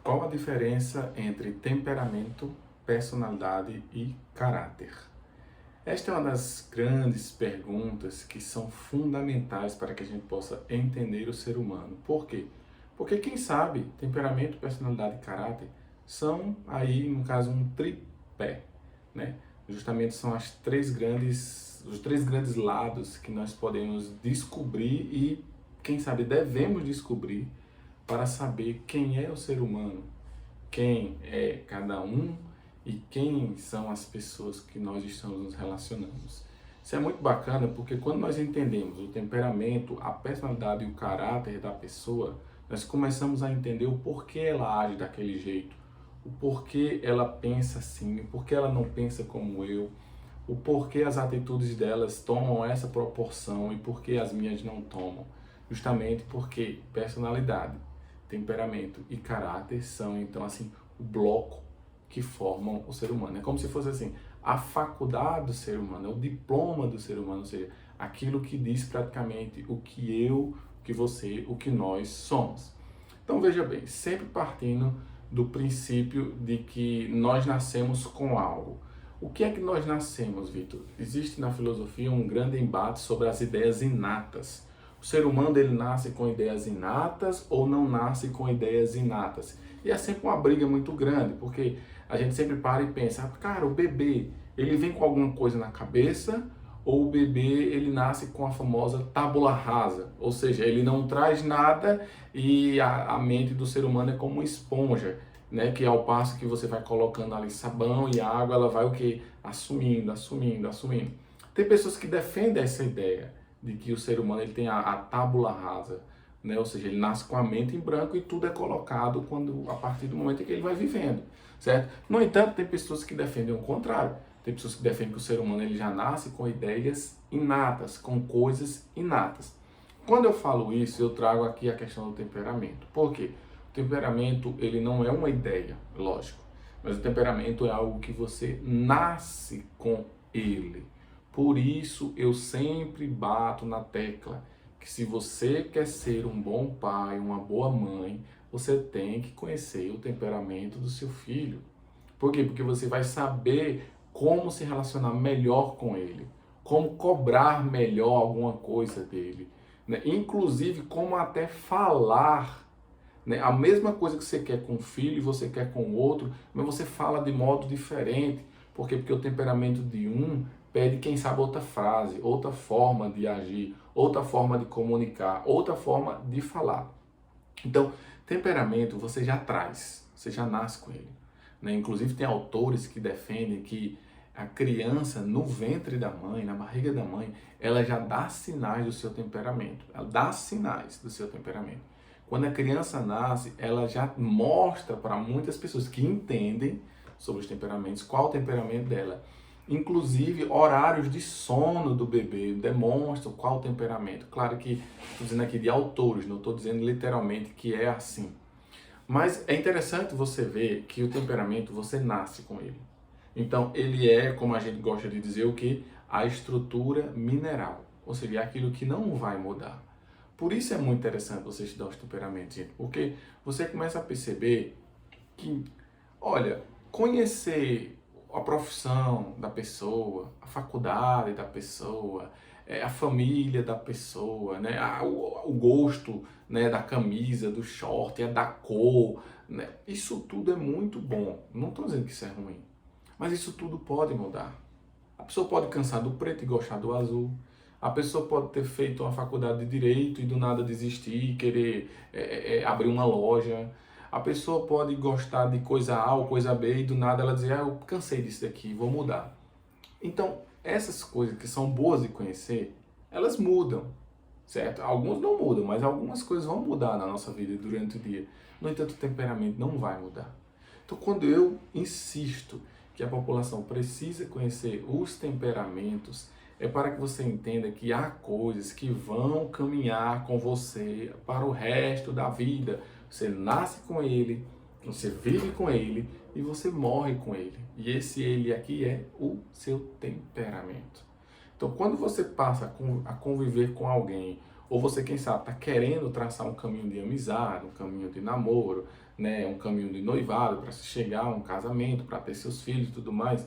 Qual a diferença entre temperamento, personalidade e caráter? Esta é uma das grandes perguntas que são fundamentais para que a gente possa entender o ser humano. Por quê? Porque quem sabe temperamento, personalidade e caráter são aí, no caso, um tripé, né? Justamente são os três grandes lados que nós podemos descobrir e, quem sabe, devemos descobrir para saber quem é o ser humano, quem é cada um e quem são as pessoas que nós estamos nos relacionando. Isso é muito bacana porque quando nós entendemos o temperamento, a personalidade e o caráter da pessoa, nós começamos a entender o porquê ela age daquele jeito, o porquê ela pensa assim, o porquê ela não pensa como eu, o porquê as atitudes delas tomam essa proporção e porquê as minhas não tomam. Justamente porque personalidade, temperamento e caráter são, então, assim, o bloco que formam o ser humano. É como se fosse, assim, a faculdade do ser humano, é o diploma do ser humano, ou seja, aquilo que diz praticamente o que eu, o que você, o que nós somos. Então, veja bem, sempre partindo do princípio de que nós nascemos com algo. O que é que nós nascemos, Vitor? Existe na filosofia um grande embate sobre as ideias inatas. O ser humano ele nasce com ideias inatas ou não nasce com ideias inatas? E é sempre uma briga muito grande, porque a gente sempre para e pensa, cara, o bebê, ele vem com alguma coisa na cabeça ou o bebê ele nasce com a famosa tábula rasa, ou seja, ele não traz nada e a mente do ser humano é como uma esponja, né? Que ao passo que você vai colocando ali sabão e água, ela vai o que? Assumindo, assumindo, assumindo. Tem pessoas que defendem essa ideia de que o ser humano ele tem a tábula rasa, né? Ou seja, ele nasce com a mente em branco e tudo é colocado a partir do momento em que ele vai vivendo, certo? No entanto, tem pessoas que defendem o contrário. Tem pessoas que defendem que o ser humano ele já nasce com ideias inatas, com coisas inatas. Quando eu falo isso, eu trago aqui a questão do temperamento. Por quê? O temperamento ele não é uma ideia, lógico, mas o temperamento é algo que você nasce com ele. Por isso eu sempre bato na tecla que se você quer ser um bom pai, uma boa mãe, você tem que conhecer o temperamento do seu filho. Por quê? Porque você vai saber como se relacionar melhor com ele, como cobrar melhor alguma coisa dele, né? Inclusive como até falar, né? A mesma coisa que você quer com um filho e você quer com o outro, mas você fala de modo diferente. Por quê? Porque o temperamento de um pede, quem sabe, outra frase, outra forma de agir, outra forma de comunicar, outra forma de falar. Então, temperamento você já traz, você já nasce com ele, né? Inclusive tem autores que defendem que a criança no ventre da mãe, na barriga da mãe, ela já dá sinais do seu temperamento. Ela dá sinais do seu temperamento. Quando a criança nasce, ela já mostra para muitas pessoas que entendem sobre os temperamentos qual o temperamento dela. Inclusive, horários de sono do bebê demonstram qual o temperamento. Claro que estou dizendo aqui de autores, não estou dizendo literalmente que é assim. Mas é interessante você ver que o temperamento você nasce com ele. Então, ele é, como a gente gosta de dizer, o que? A estrutura mineral. Ou seja, é aquilo que não vai mudar. Por isso é muito interessante você estudar os temperamentos, gente, porque você começa a perceber que, olha, conhecer a profissão da pessoa, a faculdade da pessoa, a família da pessoa, né? O gosto, né, da camisa, do short, da cor, né? Isso tudo é muito bom. Não estou dizendo que isso é ruim, mas isso tudo pode mudar. A pessoa pode cansar do preto e gostar do azul. A pessoa pode ter feito uma faculdade de direito e do nada desistir e querer abrir uma loja. A pessoa pode gostar de coisa A ou coisa B e do nada ela dizer, eu cansei disso daqui, vou mudar. Então, essas coisas que são boas de conhecer, elas mudam, certo? Algumas não mudam, mas algumas coisas vão mudar na nossa vida durante o dia. No entanto, o temperamento não vai mudar. Então, quando eu insisto que a população precisa conhecer os temperamentos, é para que você entenda que há coisas que vão caminhar com você para o resto da vida. Você nasce com ele, você vive com ele e você morre com ele. E esse ele aqui é o seu temperamento. Então, quando você passa a conviver com alguém, ou você, quem sabe, está querendo traçar um caminho de amizade, um caminho de namoro, né, um caminho de noivado para se chegar a um casamento, para ter seus filhos e tudo mais.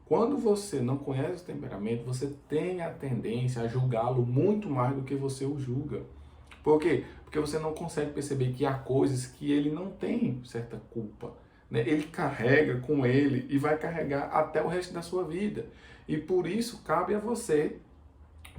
Quando você não conhece o temperamento, você tem a tendência a julgá-lo muito mais do que você o julga. Por quê? Porque você não consegue perceber que há coisas que ele não tem certa culpa, né? Ele carrega com ele e vai carregar até o resto da sua vida. E por isso cabe a você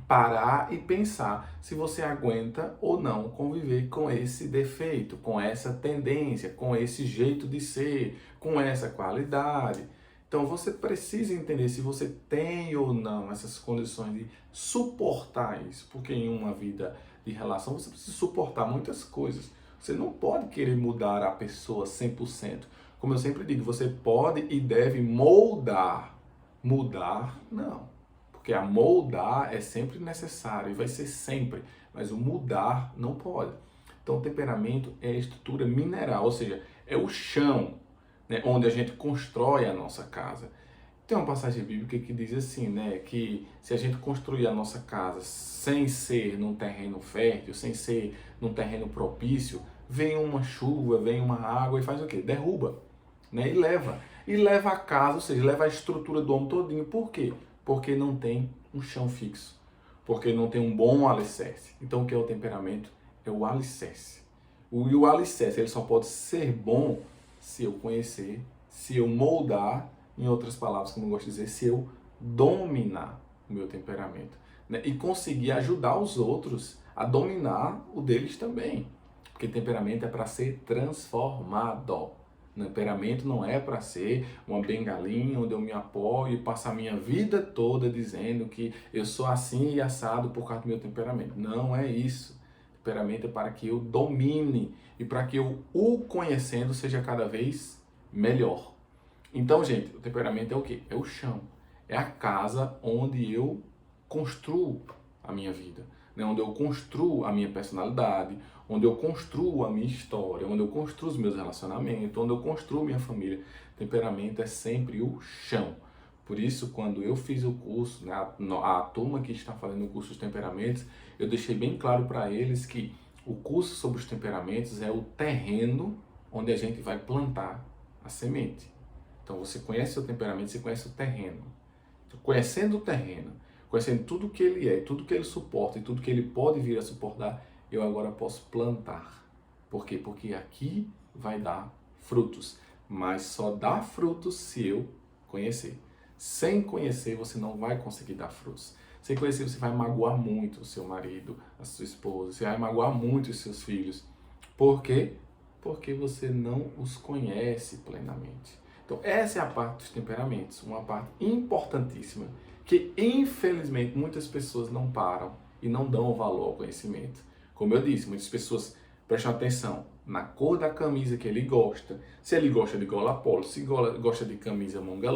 parar e pensar se você aguenta ou não conviver com esse defeito, com essa tendência, com esse jeito de ser, com essa qualidade. Então você precisa entender se você tem ou não essas condições de suportar isso, porque em uma vida de relação você precisa suportar muitas coisas. Você não pode querer mudar a pessoa 100%. Como eu sempre digo, você pode e deve moldar. Mudar, não. Porque a moldar é sempre necessário e vai ser sempre, mas o mudar não pode. Então o temperamento é a estrutura mineral, ou seja, é o chão, né, onde a gente constrói a nossa casa. Tem uma passagem bíblica que diz assim, né, que se a gente construir a nossa casa sem ser num terreno fértil, sem ser num terreno propício, vem uma chuva, vem uma água e faz o quê? Derruba, né, e leva. E leva a casa, ou seja, leva a estrutura do homem todinho. Por quê? Porque não tem um chão fixo, porque não tem um bom alicerce. Então o que é o temperamento? É o alicerce. E o alicerce ele só pode ser bom se eu conhecer, se eu moldar, em outras palavras, como eu gosto de dizer, se eu dominar o meu temperamento, né? E conseguir ajudar os outros a dominar o deles também. Porque temperamento é para ser transformado. Temperamento não é para ser uma bengalinha onde eu me apoio e passo a minha vida toda dizendo que eu sou assim e assado por causa do meu temperamento. Não é isso. Temperamento é para que eu domine e para que eu o conhecendo seja cada vez melhor. Então, gente, o temperamento é o quê? É o chão. É a casa onde eu construo a minha vida, né? Onde eu construo a minha personalidade, onde eu construo a minha história, onde eu construo os meus relacionamentos, onde eu construo minha família. Temperamento é sempre o chão. Por isso, quando eu fiz o curso, né, a turma que está fazendo o curso dos temperamentos, eu deixei bem claro para eles que o curso sobre os temperamentos é o terreno onde a gente vai plantar a semente. Então você conhece o temperamento, você conhece o terreno. Então, conhecendo o terreno, conhecendo tudo que ele é, tudo que ele suporta e tudo que ele pode vir a suportar, eu agora posso plantar. Por quê? Porque aqui vai dar frutos. Mas só dá frutos se eu conhecer. Sem conhecer, você não vai conseguir dar frutos. Sem conhecer, você vai magoar muito o seu marido, a sua esposa, você vai magoar muito os seus filhos. Por quê? Porque você não os conhece plenamente. Então, essa é a parte dos temperamentos, uma parte importantíssima, que infelizmente muitas pessoas não param e não dão valor ao conhecimento. Como eu disse, muitas pessoas prestam atenção na cor da camisa que ele gosta, se ele gosta de gola polo, se gosta de camisa manga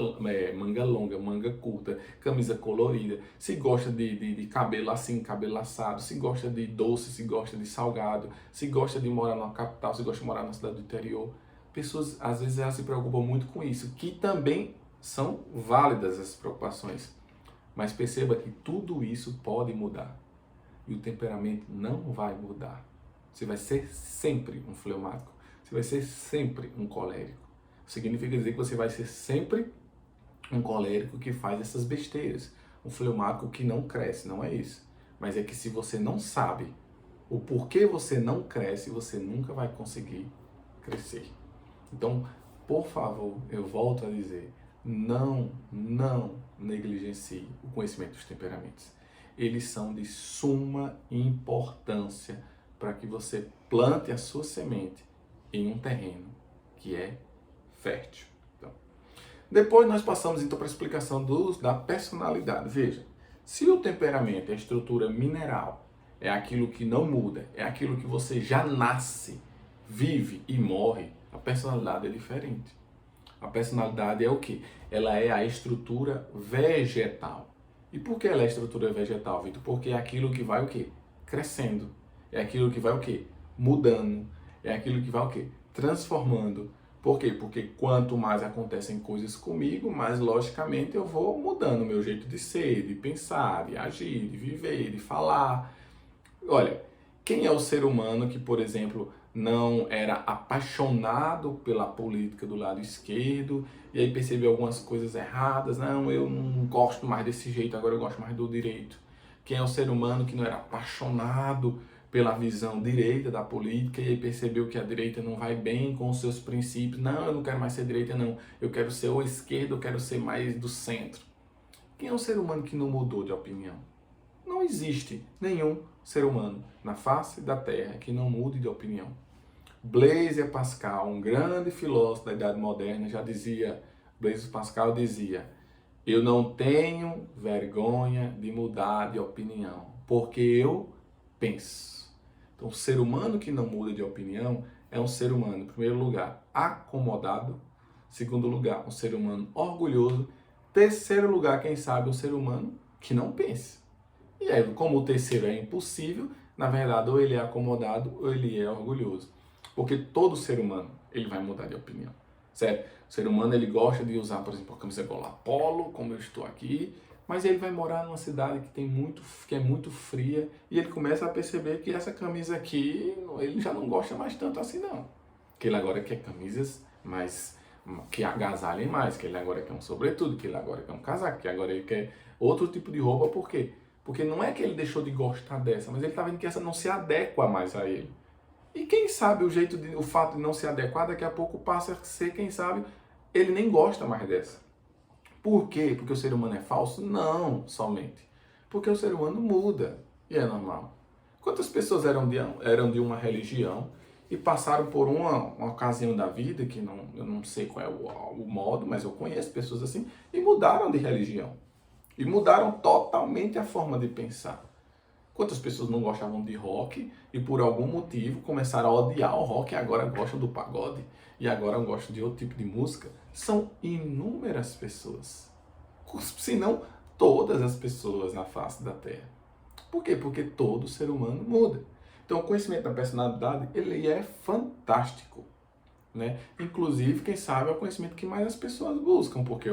longa, manga curta, camisa colorida, se gosta de cabelo assim, cabelo assado, se gosta de doce, se gosta de salgado, se gosta de morar na capital, se gosta de morar na cidade do interior. Pessoas, às vezes, elas se preocupam muito com isso, que também são válidas essas preocupações. Mas perceba que tudo isso pode mudar. E o temperamento não vai mudar. Você vai ser sempre um fleumático. Você vai ser sempre um colérico. Significa dizer que você vai ser sempre um colérico que faz essas besteiras. Um fleumático que não cresce, não é isso. Mas é que se você não sabe o porquê você não cresce, você nunca vai conseguir crescer. Então, por favor, eu volto a dizer, não negligencie o conhecimento dos temperamentos. Eles são de suma importância para que você plante a sua semente em um terreno que é fértil. Então, depois nós passamos então para a explicação da personalidade. Veja, se o temperamento é a estrutura mineral, é aquilo que não muda, é aquilo que você já nasce, vive e morre, a personalidade é diferente. A personalidade é o quê? Ela é a estrutura vegetal. E por que ela é a estrutura vegetal, Vitor? Porque é aquilo que vai o quê? Crescendo. É aquilo que vai o quê? Mudando. É aquilo que vai o quê? Transformando. Por quê? Porque quanto mais acontecem coisas comigo, mais logicamente eu vou mudando o meu jeito de ser, de pensar, de agir, de viver, de falar. Olha, Quem é o ser humano que, por exemplo, não era apaixonado pela política do lado esquerdo e aí percebeu algumas coisas erradas? Não, eu não gosto mais desse jeito, agora eu gosto mais do direito. Quem é o ser humano que não era apaixonado pela visão direita da política e aí percebeu que a direita não vai bem com os seus princípios? Não, eu não quero mais ser direita, não. Eu quero ser ou esquerda, eu quero ser mais do centro. Quem é o ser humano que não mudou de opinião? Não existe nenhum ser humano na face da Terra que não mude de opinião. Blaise Pascal, um grande filósofo da Idade Moderna, já dizia, Blaise Pascal dizia, eu não tenho vergonha de mudar de opinião, porque eu penso. Então, o ser humano que não muda de opinião é um ser humano, em primeiro lugar, acomodado, segundo lugar, um ser humano orgulhoso, terceiro lugar, quem sabe, um ser humano que não pensa. E aí, como o terceiro é impossível, na verdade, ou ele é acomodado ou ele é orgulhoso. Porque todo ser humano, ele vai mudar de opinião, certo? O ser humano, ele gosta de usar, por exemplo, a camisa gola polo, como eu estou aqui, mas ele vai morar numa cidade que é muito fria e ele começa a perceber que essa camisa aqui, ele já não gosta mais tanto assim, não. Que ele agora quer camisas mais que agasalhem mais, que ele agora quer um sobretudo, que ele agora quer um casaco, que agora ele quer outro tipo de roupa, por quê? Porque não é que ele deixou de gostar dessa, mas ele está vendo que essa não se adequa mais a ele. E quem sabe o fato de não se adequar, daqui a pouco passa a ser, quem sabe, ele nem gosta mais dessa. Por quê? Porque o ser humano é falso? Não, somente. Porque o ser humano muda, e é normal. Quantas pessoas eram de uma religião e passaram por uma ocasião da vida, que eu não sei qual é o modo, mas eu conheço pessoas assim, e mudaram de religião. E mudaram totalmente a forma de pensar. Quantas pessoas não gostavam de rock e por algum motivo começaram a odiar o rock e agora gostam do pagode e agora gostam de outro tipo de música? São inúmeras pessoas. Se não todas as pessoas na face da Terra. Por quê? Porque todo ser humano muda. Então o conhecimento da personalidade, ele é fantástico. Né? Inclusive, quem sabe é o conhecimento que mais as pessoas buscam, porque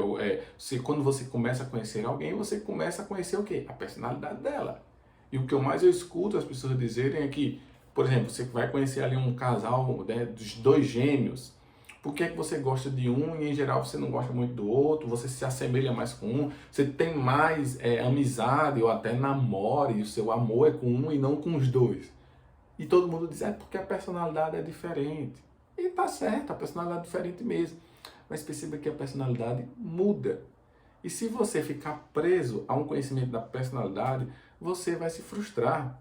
quando você começa a conhecer alguém, você começa a conhecer o quê? A personalidade dela. E o que eu escuto as pessoas dizerem é que, por exemplo, você vai conhecer ali um casal, né, dos dois gêmeos, por que é que você gosta de um e em geral você não gosta muito do outro, você se assemelha mais com um, você tem mais amizade ou até namore, e o seu amor é com um e não com os dois. E todo mundo diz, porque a personalidade é diferente. E tá certo, a personalidade é diferente mesmo. Mas perceba que a personalidade muda. E se você ficar preso a um conhecimento da personalidade, você vai se frustrar.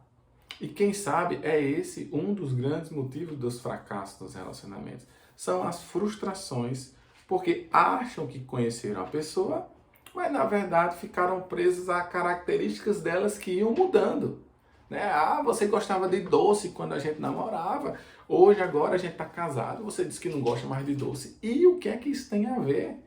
E quem sabe é esse um dos grandes motivos dos fracassos nos relacionamentos. São as frustrações, porque acham que conheceram a pessoa, mas na verdade ficaram presos a características delas que iam mudando. Né? Você gostava de doce quando a gente namorava, hoje agora a gente está casado, você diz que não gosta mais de doce. E o que é que isso tem a ver?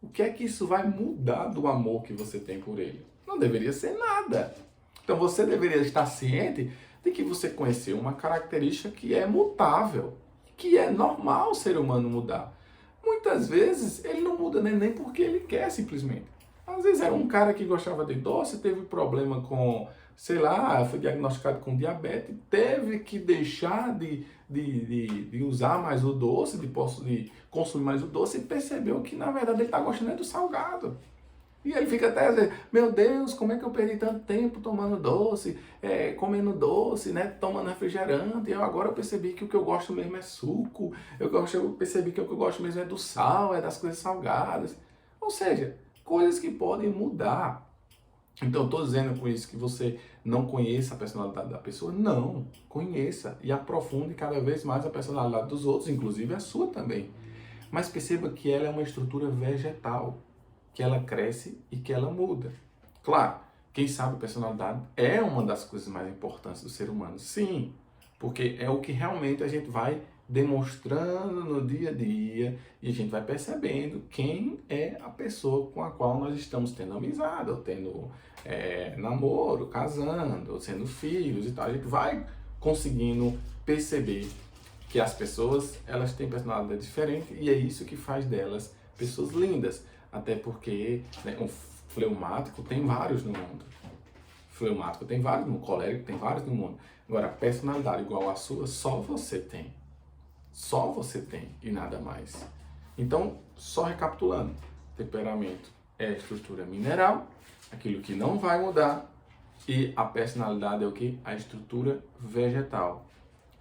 O que é que isso vai mudar do amor que você tem por ele? Não deveria ser nada. Então você deveria estar ciente de que você conheceu uma característica que é mutável, que é normal o ser humano mudar. Muitas vezes ele não muda nem porque ele quer simplesmente. Às vezes era um cara que gostava de doce, teve problema com, sei lá, foi diagnosticado com diabetes, teve que deixar de usar mais o doce, de consumir mais o doce e percebeu que na verdade ele está gostando do salgado. E ele fica até dizendo, meu Deus, como é que eu perdi tanto tempo tomando doce, comendo doce, né, tomando refrigerante, e agora eu percebi que o que eu gosto mesmo é suco, eu percebi que o que eu gosto mesmo é do sal, é das coisas salgadas. Ou seja, coisas que podem mudar. Então, estou dizendo com isso que você não conheça a personalidade da pessoa? Não, conheça e aprofunde cada vez mais a personalidade dos outros, inclusive a sua também. Mas perceba que ela é uma estrutura vegetal, que ela cresce e que ela muda. Claro, quem sabe a personalidade é uma das coisas mais importantes do ser humano, sim, porque é o que realmente a gente vai demonstrando no dia a dia e a gente vai percebendo quem é a pessoa com a qual nós estamos tendo amizade, ou tendo namoro, casando, ou sendo filhos e tal. A gente vai conseguindo perceber que as pessoas, elas têm personalidade diferente e é isso que faz delas pessoas lindas. Até porque, né, um fleumático tem vários no mundo. fleumático tem vários, no colérico tem vários no mundo. Agora, personalidade igual à sua, só você tem. Só você tem e nada mais. Então, só recapitulando, temperamento é a estrutura mineral, aquilo que não vai mudar, e a personalidade é o que? A estrutura vegetal.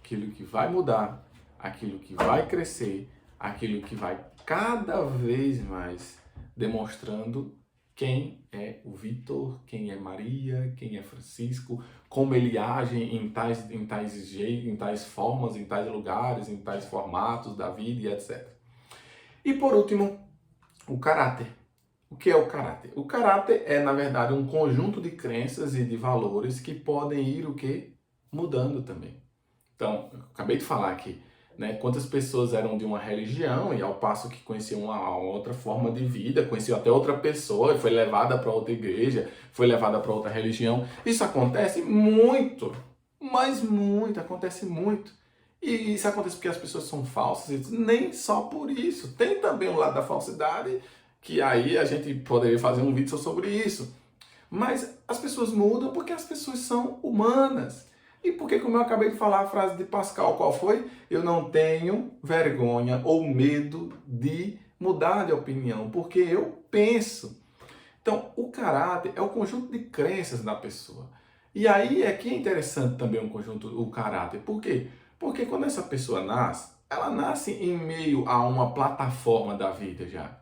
Aquilo que vai mudar, aquilo que vai crescer, aquilo que vai cada vez mais demonstrando quem é o Vitor, quem é Maria, quem é Francisco, como ele age em tais formas, em tais lugares, em tais formatos da vida e etc. E por último, o caráter. O que é o caráter? O caráter é, na verdade, um conjunto de crenças e de valores que podem ir o quê? Mudando também. Então, eu acabei de falar aqui, né? Quantas pessoas eram de uma religião e ao passo que conheciam uma outra forma de vida, conheciam até outra pessoa e foi levada para outra igreja, foi levada para outra religião. Isso acontece muito, mas muito, acontece muito. E isso acontece porque as pessoas são falsas, e nem só por isso. Tem também o lado da falsidade, que aí a gente poderia fazer um vídeo sobre isso. Mas as pessoas mudam porque as pessoas são humanas. E porque, como eu acabei de falar, a frase de Pascal, qual foi? Eu não tenho vergonha ou medo de mudar de opinião, porque eu penso. Então, o caráter é o conjunto de crenças da pessoa. E aí é que é interessante também o caráter. Por quê? Porque quando essa pessoa nasce, ela nasce em meio a uma plataforma da vida já.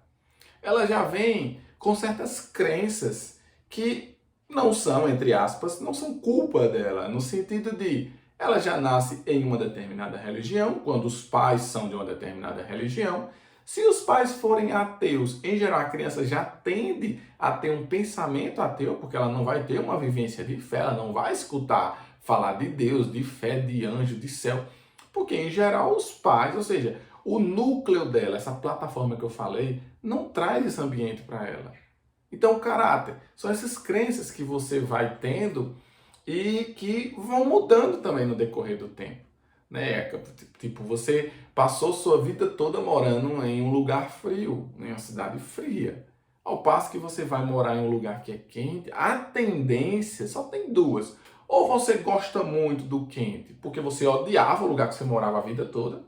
Ela já vem com certas crenças que não são, entre aspas, não são culpa dela, no sentido de ela já nasce em uma determinada religião, quando os pais são de uma determinada religião. Se os pais forem ateus, em geral a criança já tende a ter um pensamento ateu, porque ela não vai ter uma vivência de fé, ela não vai escutar falar de Deus, de fé, de anjo, de céu, porque em geral os pais, ou seja, o núcleo dela, essa plataforma que eu falei, não traz esse ambiente para ela. Então, o caráter são essas crenças que você vai tendo e que vão mudando também no decorrer do tempo. Né? Tipo, você passou sua vida toda morando em um lugar frio, em uma cidade fria. Ao passo que você vai morar em um lugar que é quente, a tendência só tem duas. Ou você gosta muito do quente, porque você odiava o lugar que você morava a vida toda,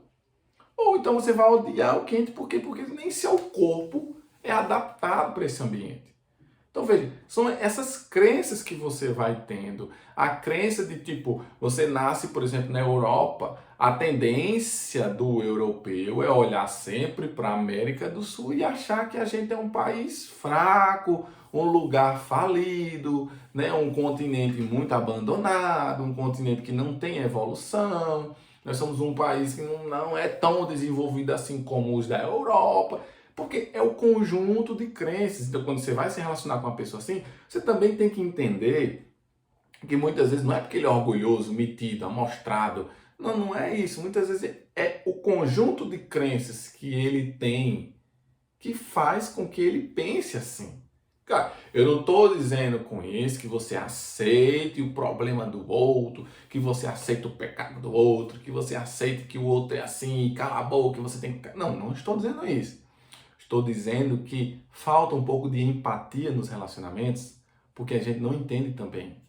ou então você vai odiar o quente, por quê? Porque nem seu corpo é adaptado para esse ambiente. Então veja, são essas crenças que você vai tendo. A crença de tipo, você nasce, por exemplo, na Europa, a tendência do europeu é olhar sempre para a América do Sul e achar que a gente é um país fraco, um lugar falido, né? Um continente muito abandonado, um continente que não tem evolução. Nós somos um país que não é tão desenvolvido assim como os da Europa. Porque é o conjunto de crenças. Então, quando você vai se relacionar com uma pessoa assim, você também tem que entender que muitas vezes não é porque ele é orgulhoso, metido, amostrado. Não, não é isso. Muitas vezes é o conjunto de crenças que ele tem que faz com que ele pense assim. Cara, eu não estou dizendo com isso que você aceite o problema do outro, que você aceite o pecado do outro, que você aceite que o outro é assim, cala a boca, que você tem que... Não, não estou dizendo isso. Estou dizendo que falta um pouco de empatia nos relacionamentos, porque a gente não entende também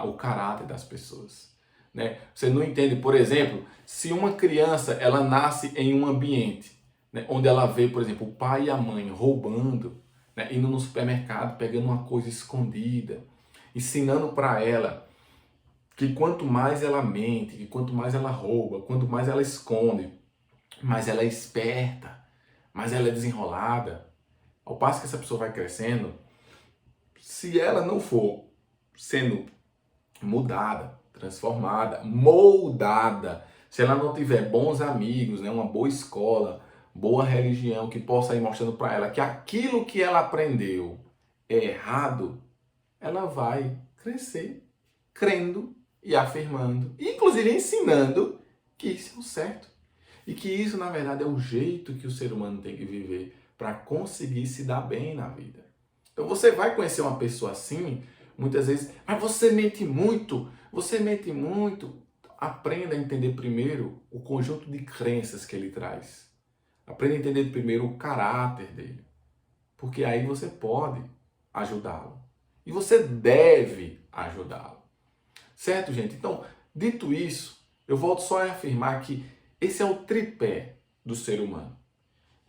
o caráter das pessoas. Né? Você não entende, por exemplo, se uma criança ela nasce em um ambiente, né, onde ela vê, por exemplo, o pai e a mãe roubando, né, indo no supermercado, pegando uma coisa escondida, ensinando para ela que quanto mais ela mente, que quanto mais ela rouba, quanto mais ela esconde, mais ela é esperta, mais ela é desenrolada. Ao passo que essa pessoa vai crescendo, se ela não for sendo mudada, transformada, moldada, se ela não tiver bons amigos, né, uma boa escola, boa religião que possa ir mostrando para ela que aquilo que ela aprendeu é errado, ela vai crescer crendo e afirmando, inclusive ensinando que isso é o certo. E que isso, na verdade, é o jeito que o ser humano tem que viver para conseguir se dar bem na vida. Então você vai conhecer uma pessoa assim, muitas vezes, mas você mente muito. Aprenda a entender primeiro o conjunto de crenças que ele traz. Aprenda a entender primeiro o caráter dele. Porque aí você pode ajudá-lo. E você deve ajudá-lo. Certo, gente? Então, dito isso, eu volto só a afirmar que esse é o tripé do ser humano.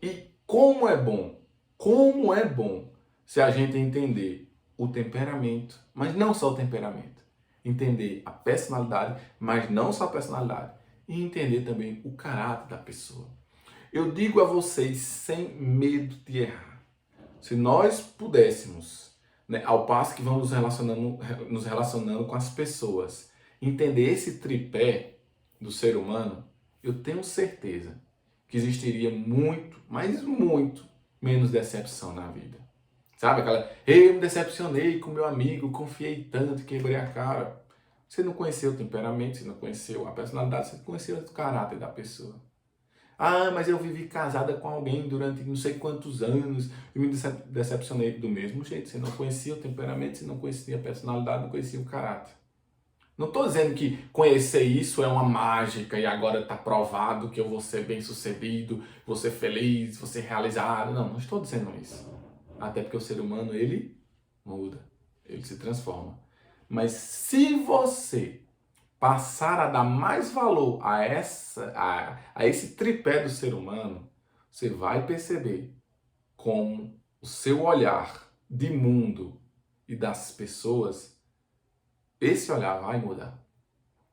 E como é bom se a gente entender o temperamento, mas não só o temperamento. Entender a personalidade, mas não só a personalidade. E entender também o caráter da pessoa. Eu digo a vocês sem medo de errar. Se nós pudéssemos, né, ao passo que vamos nos relacionando com as pessoas, entender esse tripé do ser humano, eu tenho certeza que existiria muito, mas muito menos decepção na vida. Sabe aquela, eu me decepcionei com meu amigo, confiei tanto, quebrei a cara. Você não conheceu o temperamento, você não conheceu a personalidade, você não conheceu o caráter da pessoa. Ah, mas eu vivi casada com alguém durante não sei quantos anos e me decepcionei do mesmo jeito. Você não conhecia o temperamento, você não conhecia a personalidade, não conhecia o caráter. Não estou dizendo que conhecer isso é uma mágica e agora está provado que eu vou ser bem sucedido, vou ser feliz, vou ser realizado. Não estou dizendo isso. Até porque o ser humano, ele muda, ele se transforma. Mas se você passar a dar mais valor a esse tripé do ser humano, você vai perceber como o seu olhar de mundo e das pessoas, esse olhar vai mudar.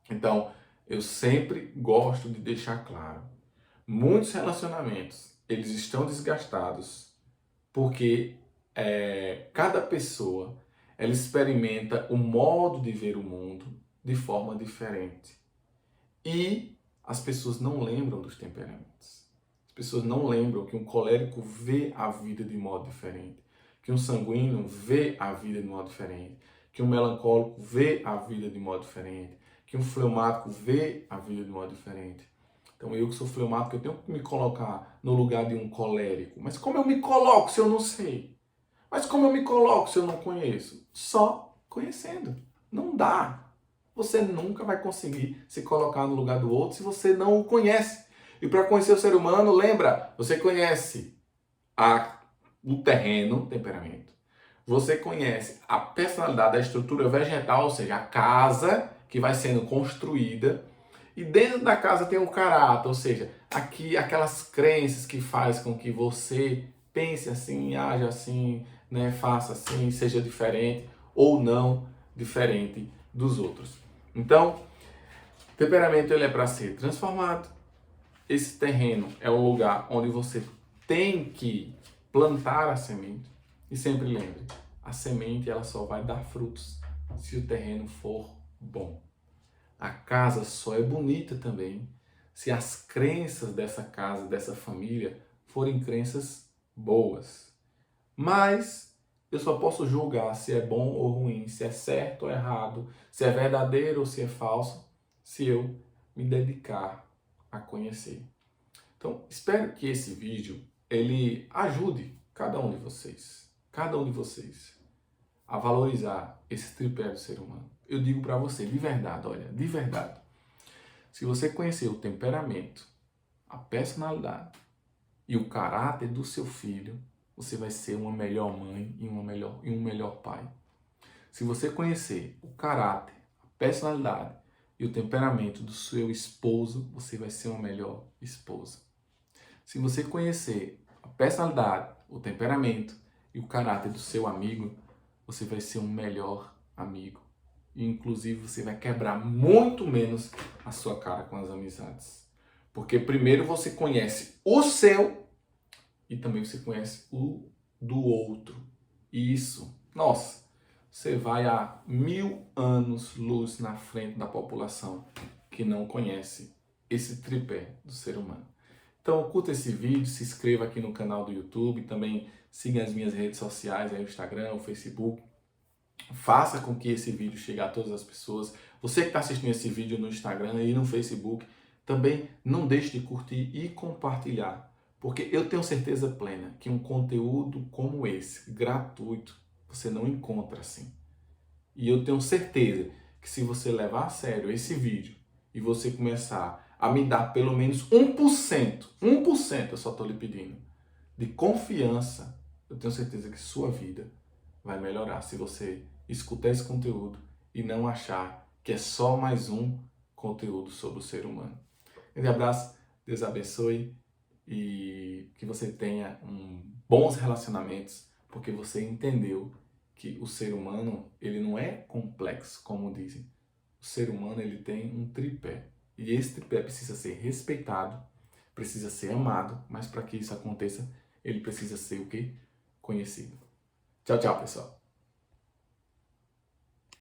Então, eu sempre gosto de deixar claro, muitos relacionamentos, eles estão desgastados porque cada pessoa, ela experimenta o modo de ver o mundo de forma diferente. E as pessoas não lembram dos temperamentos. As pessoas não lembram que um colérico vê a vida de modo diferente, que um sanguíneo vê a vida de modo diferente, que um melancólico vê a vida de modo diferente, que um fleumático vê a vida de modo diferente. Então eu que sou fleumático, eu tenho que me colocar no lugar de um colérico. Mas como eu me coloco se eu não sei? Mas como eu me coloco se eu não conheço? Só conhecendo. Não dá. Você nunca vai conseguir se colocar no lugar do outro se você não o conhece. E para conhecer o ser humano, lembra, você conhece o terreno, o temperamento. Você conhece a personalidade, a estrutura vegetal, ou seja, a casa que vai sendo construída. E dentro da casa tem um caráter, ou seja, aqui aquelas crenças que faz com que você pense assim, age assim, né, faça assim, seja diferente ou não diferente dos outros. Então, temperamento ele é para ser transformado. Esse terreno é o lugar onde você tem que plantar a semente. E sempre lembre, a semente ela só vai dar frutos se o terreno for bom. A casa só é bonita também se as crenças dessa casa, dessa família, forem crenças boas. Mas eu só posso julgar se é bom ou ruim, se é certo ou errado, se é verdadeiro ou se é falso, se eu me dedicar a conhecer. Então, espero que esse vídeo ele ajude cada um de vocês, a valorizar esse tripé do ser humano. Eu digo para você, de verdade, olha, de verdade, se você conhecer o temperamento, a personalidade e o caráter do seu filho, você vai ser uma melhor mãe e um melhor pai. Se você conhecer o caráter, a personalidade e o temperamento do seu esposo, você vai ser uma melhor esposa. Se você conhecer a personalidade, o temperamento e o caráter do seu amigo, você vai ser um melhor amigo. E, inclusive, você vai quebrar muito menos a sua cara com as amizades. Porque primeiro você conhece o seu e também você conhece o do outro. E isso, nossa, você vai a 1000 anos-luz na frente da população que não conhece esse tripé do ser humano. Então, curta esse vídeo, se inscreva aqui no canal do YouTube, também siga as minhas redes sociais, aí, o Instagram, o Facebook. Faça com que esse vídeo chegue a todas as pessoas. Você que está assistindo esse vídeo no Instagram e no Facebook, também não deixe de curtir e compartilhar. Porque eu tenho certeza plena que um conteúdo como esse, gratuito, você não encontra assim. E eu tenho certeza que se você levar a sério esse vídeo e você começar a me dar pelo menos 1%, eu só estou lhe pedindo, de confiança, eu tenho certeza que sua vida vai melhorar. Se você escutar esse conteúdo e não achar que é só mais um conteúdo sobre o ser humano. Grande abraço, Deus abençoe e que você tenha bons relacionamentos, porque você entendeu que o ser humano, ele não é complexo, como dizem. O ser humano, ele tem um tripé. E esse tripé precisa ser respeitado, precisa ser amado, mas para que isso aconteça, ele precisa ser o quê? Conhecido. Tchau, tchau, pessoal.